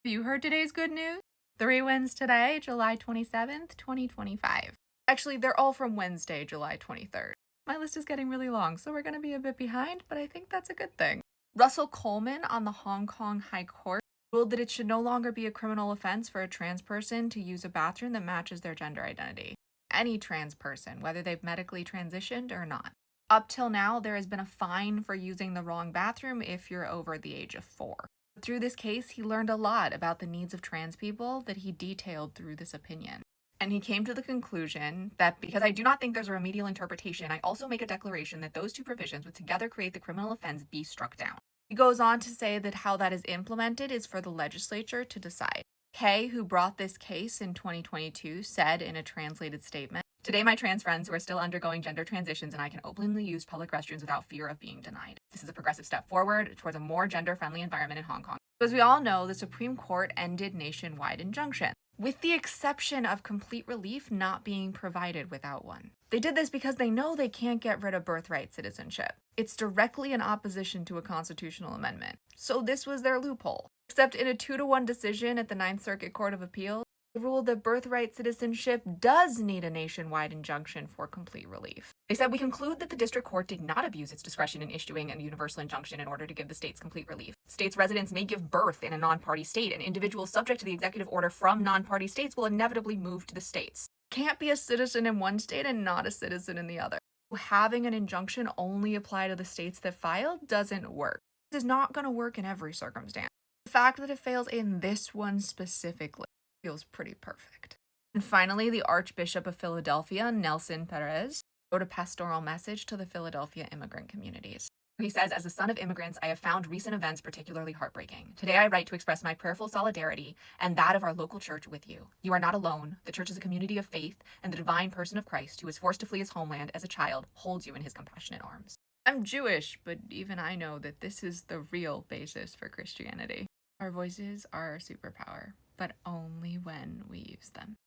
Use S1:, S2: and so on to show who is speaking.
S1: Have you heard today's good news? 3 wins today, July 27th, 2025. Actually, they're all from Wednesday, July 23rd. My list is getting really long, so we're going to be a bit behind, but I think that's a good thing. Russell Coleman on the Hong Kong High Court ruled that it should no longer be a criminal offense for a trans person to use a bathroom that matches their gender identity. Any trans person, whether they've medically transitioned or not. Up till now, there has been a fine for using the wrong bathroom if you're over the age of 4. Through this case, he learned a lot about the needs of trans people that he detailed through this opinion. And he came to the conclusion that because I do not think there's a remedial interpretation, I also make a declaration that those two provisions would together create the criminal offense be struck down. He goes on to say that how that is implemented is for the legislature to decide. Kay, who brought this case in 2022, said in a translated statement, "Today, my trans friends who are still undergoing gender transitions and I can openly use public restrooms without fear of being denied. This is a progressive step forward towards a more gender-friendly environment in Hong Kong." As we all know, the Supreme Court ended nationwide injunction, with the exception of complete relief not being provided without one. They did this because they know they can't get rid of birthright citizenship. It's directly in opposition to a constitutional amendment. So this was their loophole. Except in a 2-1 decision at the Ninth Circuit Court of Appeal, they ruled that birthright citizenship does need a nationwide injunction for complete relief. They said, "We conclude that the district court did not abuse its discretion in issuing a universal injunction in order to give the states complete relief. States' residents may give birth in a non-party state, and individuals subject to the executive order from non-party states will inevitably move to the states. Can't be a citizen in one state and not a citizen in the other. Having an injunction only apply to the states that filed doesn't work. This is not going to work in every circumstance. The fact that it fails in this one specifically feels pretty perfect." And finally, the Archbishop of Philadelphia, Nelson Perez, wrote a pastoral message to the Philadelphia immigrant communities. He says, "As a son of immigrants, I have found recent events particularly heartbreaking. Today, I write to express my prayerful solidarity and that of our local church with you. You are not alone. The church is a community of faith, and the divine person of Christ, who was forced to flee his homeland as a child, holds you in his compassionate arms." I'm Jewish, but even I know that this is the real basis for Christianity. Our voices are our superpower, but only when we use them.